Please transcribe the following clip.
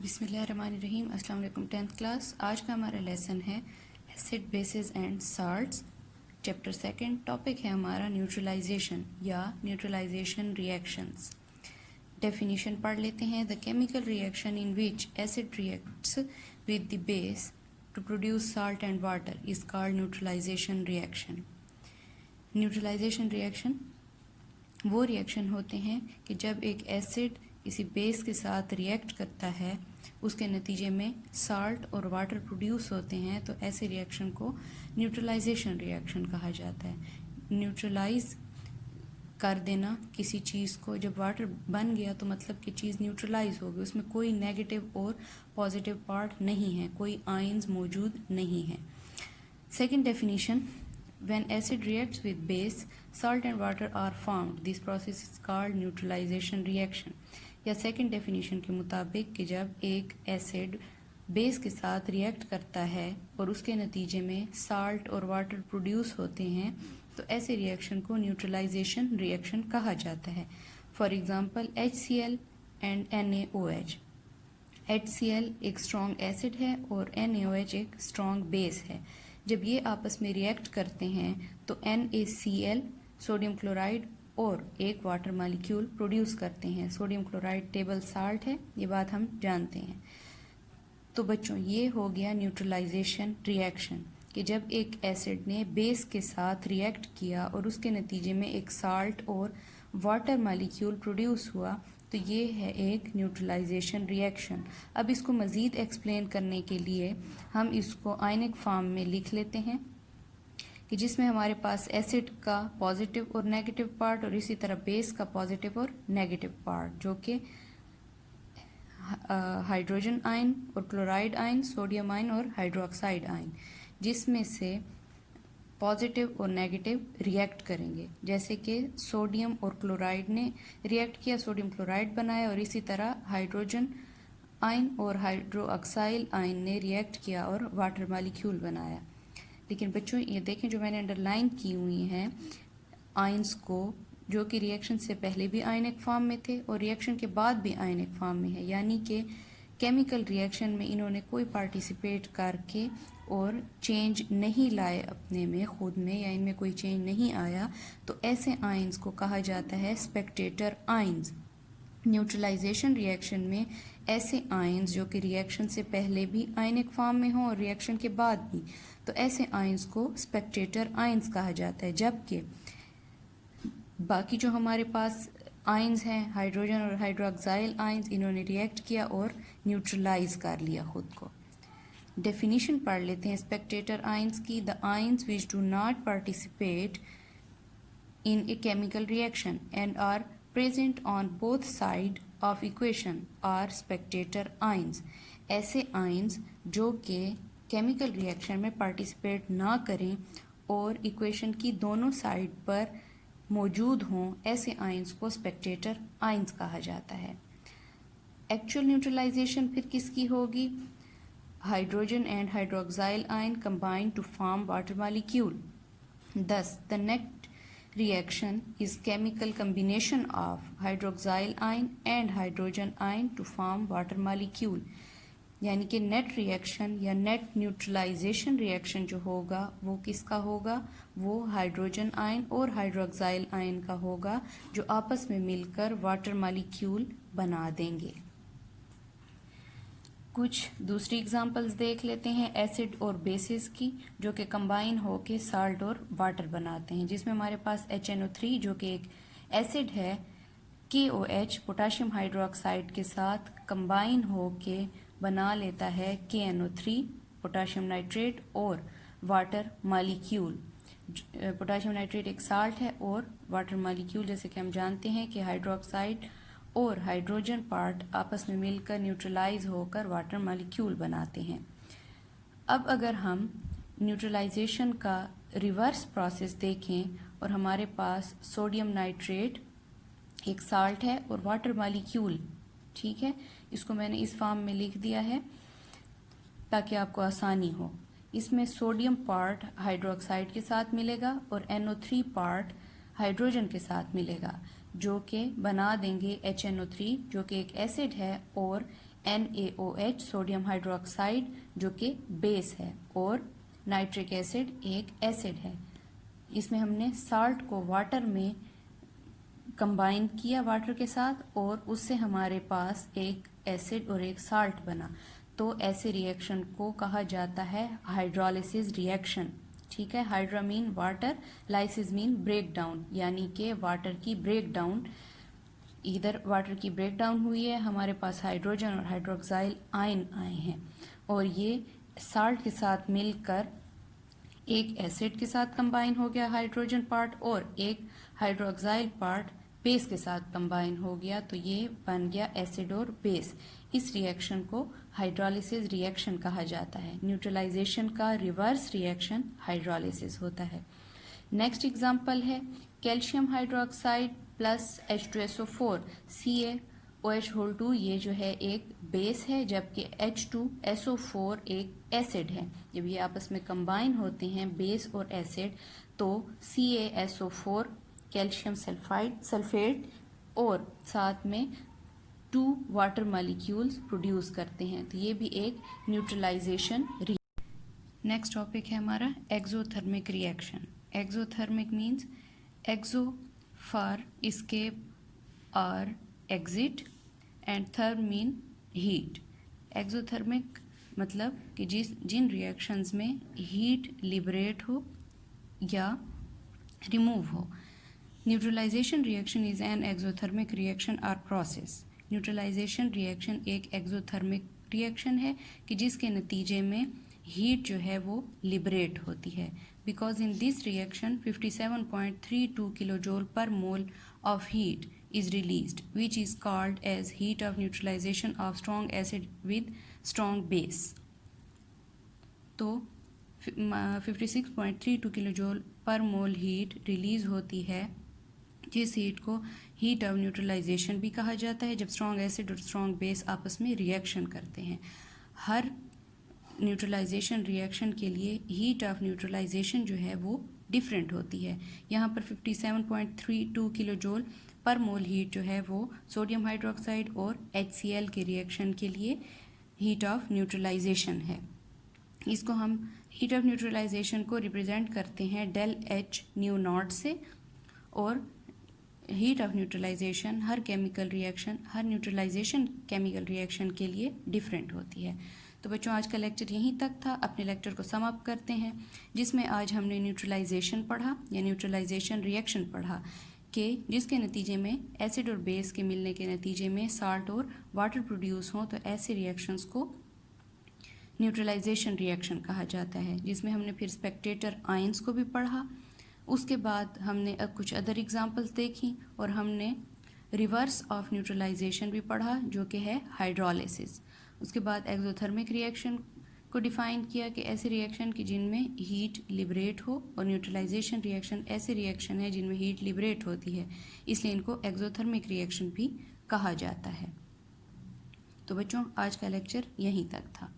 बिस्मिल्लाहिर्रहमानिर्रहीम। अस्सलाम वालेकुम 10th क्लास। आज का हमारा लेसन है acid basis and salts, chapter second. Topic है हमारा न्यूट्रलाइजेशन या न्यूट्रलाइजेशन रिएक्शंस। डेफिनेशन पढ़ लेते हैं। The chemical reaction in which acid reacts with the base to produce salt and water is called neutralization reaction. Neutralization reaction वो reaction होते हैं कि जब एक एसिड किसी बेस के साथ रिएक्ट करता है, उसके नतीजे में साल्ट और वाटर प्रोड्यूस होते हैं, तो ऐसे रिएक्शन को न्यूट्रलाइजेशन रिएक्शन कहा जाता है। न्यूट्रलाइज कर देना किसी चीज़ को, जब वाटर बन गया तो मतलब कि चीज़ न्यूट्रलाइज हो गई, उसमें कोई नेगेटिव और पॉजिटिव पार्ट नहीं है, कोई आयंस मौजूद नहीं है। Second definition, when acid reacts with base, salt and water are formed. This process is called neutralization reaction. या सेकेंड डेफिनेशन के मुताबिक कि जब एक एसिड बेस के साथ रिएक्ट करता है और उसके नतीजे में साल्ट और वाटर प्रोड्यूस होते हैं, तो ऐसे रिएक्शन को न्यूट्रलाइजेशन रिएक्शन कहा जाता है। For example HCl and NaOH। HCl एक स्ट्रॉन्ग एसिड है और NaOH एक स्ट्रॉन्ग बेस है। जब ये आपस में रिएक्ट करते हैं तो NaCl सोडियम क्लोराइड और एक वाटर मॉलिक्यूल प्रोड्यूस करते हैं। सोडियम क्लोराइड टेबल साल्ट है, ये बात हम जानते हैं। तो बच्चों, ये हो गया न्यूट्रलाइजेशन रिएक्शन कि जब एक एसिड ने बेस के साथ रिएक्ट किया और उसके नतीजे में एक साल्ट और वाटर मॉलिक्यूल प्रोड्यूस हुआ, तो ये है एक न्यूट्रलाइजेशन रिएक्शन। अब इसको मज़ीद एक्सप्लेन करने के लिए हम इसको आयनिक फॉर्म में लिख लेते हैं कि जिसमें हमारे पास एसिड का पॉजिटिव और नेगेटिव पार्ट और इसी तरह बेस का पॉजिटिव और नेगेटिव पार्ट, जो कि हाइड्रोजन आयन और क्लोराइड आयन, सोडियम आयन और हाइड्रोक्साइड आयन, जिसमें से पॉजिटिव और नेगेटिव रिएक्ट करेंगे। जैसे कि सोडियम और क्लोराइड ने रिएक्ट किया, सोडियम क्लोराइड बनाया, और इसी तरह हाइड्रोजन आयन और हाइड्रोक्साइल आयन ने रिएक्ट किया और वाटर मॉलिक्यूल बनाया। लेकिन बच्चों, ये देखें जो मैंने अंडरलाइन की हुई हैं आयंस को, जो कि रिएक्शन से पहले भी आयनिक फॉर्म में थे और रिएक्शन के बाद भी आयनिक फॉर्म में है, यानी कि केमिकल रिएक्शन में इन्होंने कोई पार्टिसिपेट करके और चेंज नहीं लाए अपने में, खुद में, या इनमें कोई चेंज नहीं आया, तो ऐसे आयंस को कहा जाता है स्पेक्टेटर आयंस। न्यूट्रलाइजेशन रिएक्शन में ऐसे आयंस जो कि रिएक्शन से पहले भी आयनिक फॉर्म में हों और रिएक्शन के बाद भी, तो ऐसे आयंस को स्पेक्टेटर आयंस कहा जाता है। जबकि बाकी जो हमारे पास आयंस हैं, हाइड्रोजन और हाइड्रोक्साइल आयंस, इन्होंने रिएक्ट किया और न्यूट्रलाइज कर लिया खुद को। डेफिनेशन पढ़ लेते हैं स्पेक्टेटर आयंस की। The ions which do not participate in a chemical reaction and are present on both side of equation are spectator ions. ऐसे आयंस जो कि केमिकल रिएक्शन में पार्टिसिपेट ना करें और इक्वेशन की दोनों साइड पर मौजूद हों, ऐसे आयंस को स्पेक्टेटर आयंस कहा जाता है। एक्चुअल न्यूट्रलाइजेशन फिर किसकी होगी? Hydrogen and hydroxyl ion combine to form water molecule. Thus, the net reaction is chemical combination of hydroxyl ion and hydrogen ion to form water molecule। यानी कि net reaction या net neutralisation reaction जो होगा वो किसका होगा? वो hydrogen ion और हाइड्रोक्साइल आयन का होगा, जो आपस में मिलकर वाटर मॉलिक्यूल बना देंगे। कुछ दूसरी एग्जांपल्स देख लेते हैं एसिड और बेसिस की, जो कि कंबाइन होके साल्ट और वाटर बनाते हैं, जिसमें हमारे पास HNO3 जो कि एक एसिड है, KOH पोटाशियम हाइड्रोक्साइड के साथ कंबाइन होके बना लेता है KNO3 पोटाशियम नाइट्रेट और वाटर मॉलिक्यूल। पोटाशियम नाइट्रेट एक साल्ट है और वाटर मॉलिक्यूल, जैसे कि हम जानते हैं कि हाइड्रोक्साइड और हाइड्रोजन पार्ट आपस में मिलकर न्यूट्रलाइज होकर वाटर मॉलिक्यूल बनाते हैं। अब अगर हम न्यूट्रलाइजेशन का रिवर्स प्रोसेस देखें और हमारे पास सोडियम नाइट्रेट एक साल्ट है और वाटर मॉलिक्यूल, ठीक है, इसको मैंने इस फॉर्म में लिख दिया है ताकि आपको आसानी हो। इसमें सोडियम पार्ट हाइड्रोक्साइड के साथ मिलेगा और NO3 पार्ट हाइड्रोजन के साथ मिलेगा, जो कि बना देंगे HNO3 जो कि एक एसिड है और NaOH सोडियम हाइड्रोक्साइड जो कि बेस है, और नाइट्रिक एसिड एक एसिड है। इसमें हमने साल्ट को वाटर में कंबाइन किया वाटर के साथ, और उससे हमारे पास एक एसिड और एक साल्ट बना। तो ऐसे रिएक्शन को कहा जाता है हाइड्रोलिसिस रिएक्शन। ठीक है, hydra mean water, lysis mean break down, यानी कि वाटर की ब्रेक डाउन। इधर वाटर की ब्रेक डाउन हुई है, हमारे पास हाइड्रोजन और हाइड्रोक्साइल आयन आए हैं, और ये साल्ट के साथ मिलकर एक एसिड के साथ कंबाइन हो गया हाइड्रोजन पार्ट, और एक हाइड्रोक्साइल पार्ट बेस के साथ कंबाइन हो गया, तो ये बन गया एसिड और बेस। इस रिएक्शन को हाइड्रोलिसिस रिएक्शन कहा जाता है। न्यूट्रलाइजेशन का रिवर्स रिएक्शन हाइड्रोलिसिस होता है। नेक्स्ट एग्जांपल है calcium hydroxide plus H2SO4 CaOH2, ये जो है एक बेस है, जबकि H2SO4 एक एसिड है। जब ये आपस में कंबाइन होते हैं बेस और एसिड, तो CaSO4 कैल्शियम सल्फेट और साथ में 2 वाटर मॉलिक्यूल्स प्रोड्यूस करते हैं, तो ये भी एक न्यूट्रलाइजेशन। नेक्स्ट टॉपिक है हमारा exothermic reaction. Exothermic means exo for escape or exit and therm mean heat। Exothermic मतलब कि जिन रिएक्शंस में हीट लिबरेट हो या रिमूव हो। Neutralization reaction is an exothermic reaction और प्रोसेस। न्यूट्रलाइजेशन रिएक्शन एक एक्सोथर्मिक रिएक्शन है कि जिसके नतीजे में हीट जो है वो लिबरेट होती है। बिकॉज इन दिस रिएक्शन 57.32 किलोजोल पर mole of heat is released, which is called as heat of neutralization of strong acid with strong base। तो 56.32 किलोजोल पर मोल हीट रिलीज होती है, जिस हीट को हीट ऑफ न्यूट्रलाइजेशन भी कहा जाता है, जब स्ट्रॉन्ग एसिड और स्ट्रॉन्ग बेस आपस में रिएक्शन करते हैं। हर न्यूट्रलाइजेशन रिएक्शन के लिए हीट ऑफ न्यूट्रलाइजेशन जो है वो डिफरेंट होती है। यहाँ पर 57.32 किलोजोल पर मोल हीट जो है वो सोडियम हाइड्रोक्साइड और HCl के रिएक्शन के लिए हीट ऑफ न्यूट्रलाइजेशन है। इसको हम हीट ऑफ न्यूट्रलाइजेशन को रिप्रेजेंट करते हैं डेल H न्यू नॉट से, और हीट ऑफ न्यूट्रलाइजेशन हर न्यूट्रलाइजेशन केमिकल रिएक्शन के लिए डिफरेंट होती है। तो बच्चों, आज का लेक्चर यहीं तक था। अपने लेक्चर को सम अप करते हैं, जिसमें आज हमने न्यूट्रलाइजेशन पढ़ा या न्यूट्रलाइजेशन रिएक्शन पढ़ा, कि जिसके नतीजे में एसिड और बेस के मिलने के नतीजे में साल्ट और वाटर प्रोड्यूस हों, तो ऐसे रिएक्शंस को न्यूट्रलाइजेशन रिएक्शन कहा जाता है। जिसमें हमने फिर स्पेक्टेटर आयंस को भी पढ़ा। उसके बाद हमने कुछ अदर एग्जांपल्स देखी, और हमने रिवर्स ऑफ न्यूट्रलाइजेशन भी पढ़ा, जो कि है हाइड्रोलिसिस। उसके बाद एक्सोथर्मिक रिएक्शन को डिफाइन किया कि ऐसे रिएक्शन की जिनमें हीट लिबरेट हो, और न्यूट्रलाइजेशन रिएक्शन ऐसे रिएक्शन है जिनमें हीट लिबरेट होती है, इसलिए इनको एक्सोथर्मिक रिएक्शन भी कहा जाता है। तो बच्चों, आज का लेक्चर यहीं तक था।